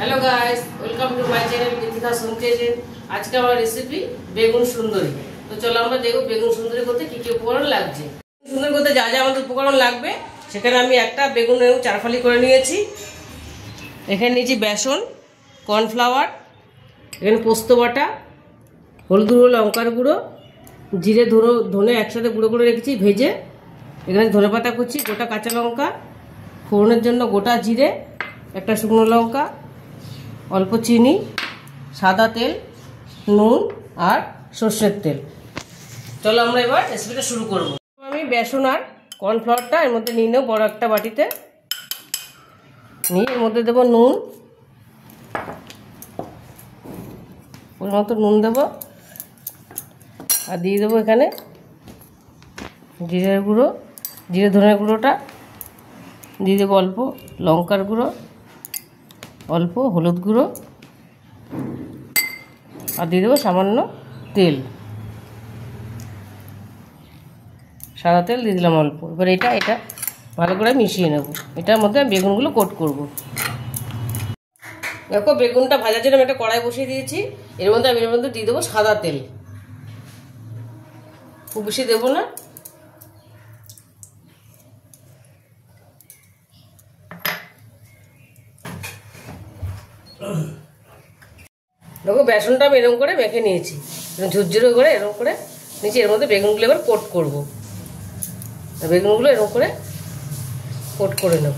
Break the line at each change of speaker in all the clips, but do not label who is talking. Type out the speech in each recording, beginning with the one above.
Hello guys, welcome to my channel Geetika संकेजन। आज का हमारा रेसिपी बेगुन सुंदरी। तो चलो আমরা দেখব বেগুন সুন্দরী করতে কি কি উপকরণ লাগছে। সুন্দর করতে যা যা আমাদের উপকরণ লাগবে সেখানে আমি একটা বেগুন চারফালি করে নিয়েছি। এখানে নিয়েছি বেসন, কর্নফ্লাওয়ার, এখানে পোস্ত বাটা, হলুদ গুঁড়ো, লঙ্কার গুঁড়ো, জিরে ধনে একসাথে গুঁড়ো করে রেখেছি ভেজে। এখানে ধনেপাতা কুচি, গোটা কাঁচা লঙ্কা, ফোড়নের জন্য গোটা জিরে, একটা শুকনো লঙ্কা, অল্প চিনি, সাদা তেল, নুন আর সর্ষের তেল। চলো আমরা এবার রেসিপিটা শুরু করব। আমি বেসন আর কর্নফ্লাওয়ারটা এর মধ্যে নিয়ে নেব বড় একটা বাটিতে। নিয়ে এর মধ্যে দেবো নুন, ওর মতো নুন দেবো, আর দিয়ে দেবো এখানে জিরের গুঁড়ো, জিরে ধনের গুঁড়োটা দিয়ে দেবো, অল্প লঙ্কার গুঁড়ো, অল্প হলুদ গুঁড়ো, আর দিয়ে দেবো সামান্য তেল, সাদা তেল দিয়ে দিলাম অল্প। এবার এটা ভালো করে মিশিয়ে নেব। এটার মধ্যে আমি বেগুনগুলো কোট করব। দেখো বেগুনটা ভাজার জন্য আমি একটা কড়াই বসিয়ে দিয়েছি। এর মধ্যে দিয়ে দেবো সাদা তেল, খুব বেশি দেবো না। দেখো বেসনটা আমি এরকম করে মেখে নিয়েছি, ঝুরঝুরে করে এরকম করে নিচে। এর মধ্যে বেগুনগুলো এবার কোট করব। বেগুনগুলো এরকম করে কোট করে নেব।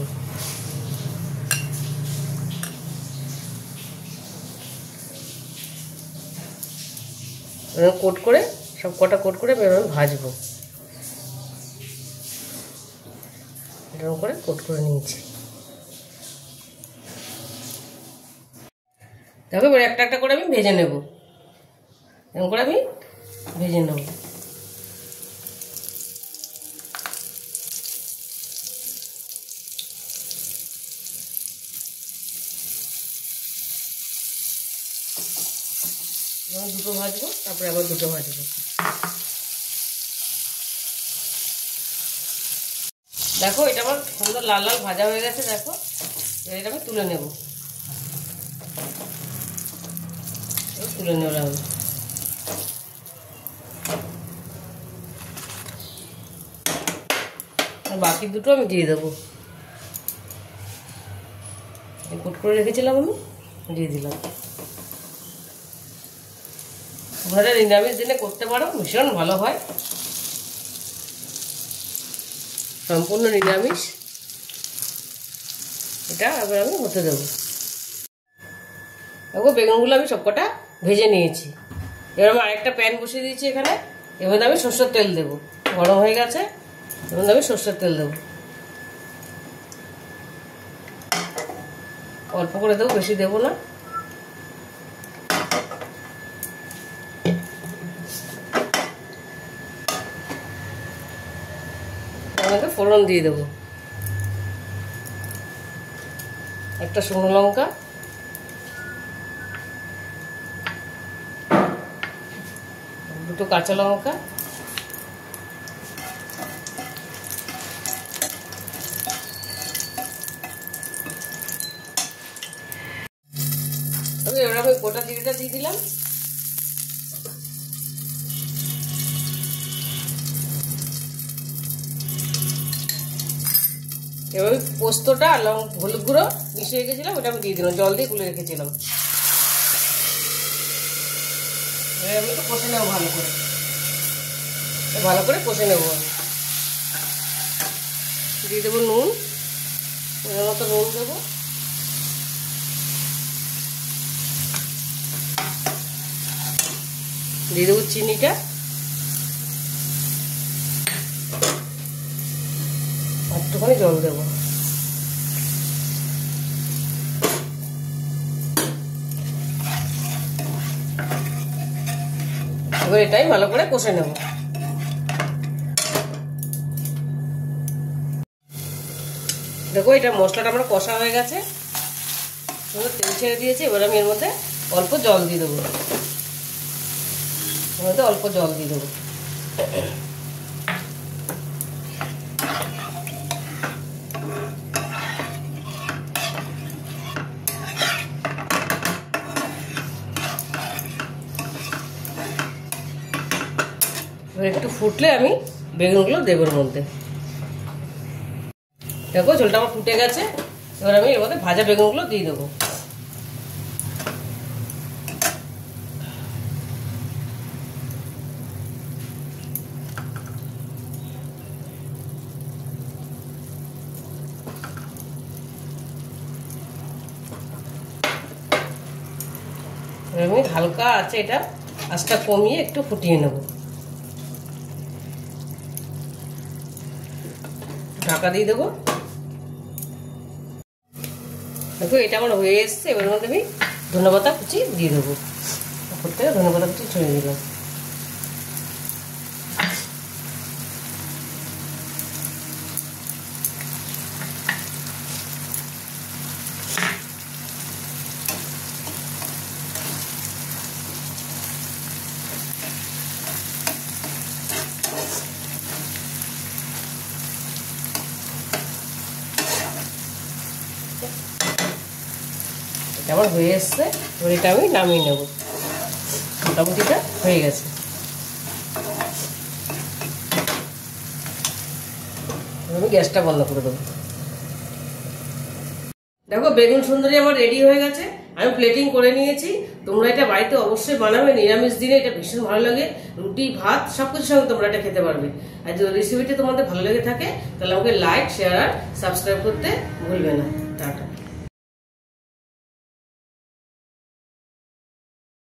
এরকম কোট করে সব কটা কোট করে আমি এরকম ভাজবো। এরকম করে কোট করে নিয়েছি। দেখো এবার একটা একটা করে আমি ভেজে নেব। এরকম করে আমি ভেজে নেব। দুটো ভাজবো, তারপরে আবার দুটো ভাজবো। দেখো এটা আমার সুন্দর লাল লাল ভাজা হয়ে গেছে। দেখো এটা আমি তুলে নেব। তুলে নিলাম। বাকি দুটো আমি দিয়ে দেবো। কোট করে রেখেছিলাম, আমি দিয়ে দিলাম। তোমরা নিরামিষ দিনে করতে পারো, ভীষণ ভালো হয়। সম্পূর্ণ নিরামিষ। এটা এবার আমি হতে দেবো। দেখো বেগুনগুলো আমি সবকটা ভেজে নিয়েছি। এবার আমি আরেকটা প্যান বসিয়ে দিয়েছি এখানে। এর মধ্যে আমি সরষের তেল দেবো। গরম হয়ে গেছে, এর মধ্যে আমি সরষের তেল দেবো। অল্প করে দেবো, বেশি দেবো না। আমাকে ফোড়ন দিয়ে দেবো। একটা শুকনো লঙ্কা, দুটো কাঁচা লঙ্কা, এবার আমি গোটা জিরেটা দিয়ে দিলাম। এবার পোস্তটা আর হলুদ গুঁড়ো মিশিয়ে রেখেছিলাম, ওটা আমি দিয়ে দিলাম। জল দিয়ে গুলে রেখেছিলাম। আমি একটু কষে নেবো ভালো করে কষে নেবো। আমি দিয়ে দেবো নুন, ওর মতো নুন দেবো। দিয়ে দেবো চিনিটা, একটুখানি জল দেবো। এবার এটাই ভালো করে কষে নেব। দেখো এটা মশলাটা আমার কষা হয়ে গেছে, তেল ছেড়ে দিয়েছে। এবার আমি এর মধ্যে অল্প জল দিয়ে দেবো। এর মধ্যে অল্প জল দিয়ে দেবো। এবার একটু ফুটলে আমি বেগুনগুলো দেবো এর মধ্যে। দেখো ঝোলটা আমার ফুটে গেছে, এবার আমি এর মধ্যে ভাজা বেগুনগুলো দিয়ে দেবো। আমি হালকা আছে এটা আঁচটা কমিয়ে একটু ফুটিয়ে নেব। ঢাকা দিয়ে দেবো। দেখো এটা আমার হয়ে এসছে, এবার মধ্যে আমি ধনেপাতা কুচি দিয়ে দেবো। উপর থেকে ধনেপাতা কুচি ছড়িয়ে দিলাম। এটা আমার হয়ে এসছে, এবার এটা আমি নামিয়ে নেব। মোটামুটি এটা হয়ে গেছে। আমি গ্যাসটা বন্ধ করে দেবো। দেখো বেগুন সুন্দরী আমার রেডি হয়ে গেছে, আমি প্লেটিং করে নিয়েছি। তোমরা এটা বাড়িতে অবশ্যই বানাবে, নিরামিষ দিনে এটা ভীষণ ভালো লাগে। রুটি ভাত সবকিছুর সঙ্গে তোমরা এটা খেতে পারবে। আর যদি রেসিপিটা তোমাদের ভালো লেগে থাকে তাহলে আমাকে লাইক শেয়ার আর সাবস্ক্রাইব করতে ভুলবে না। টাটা।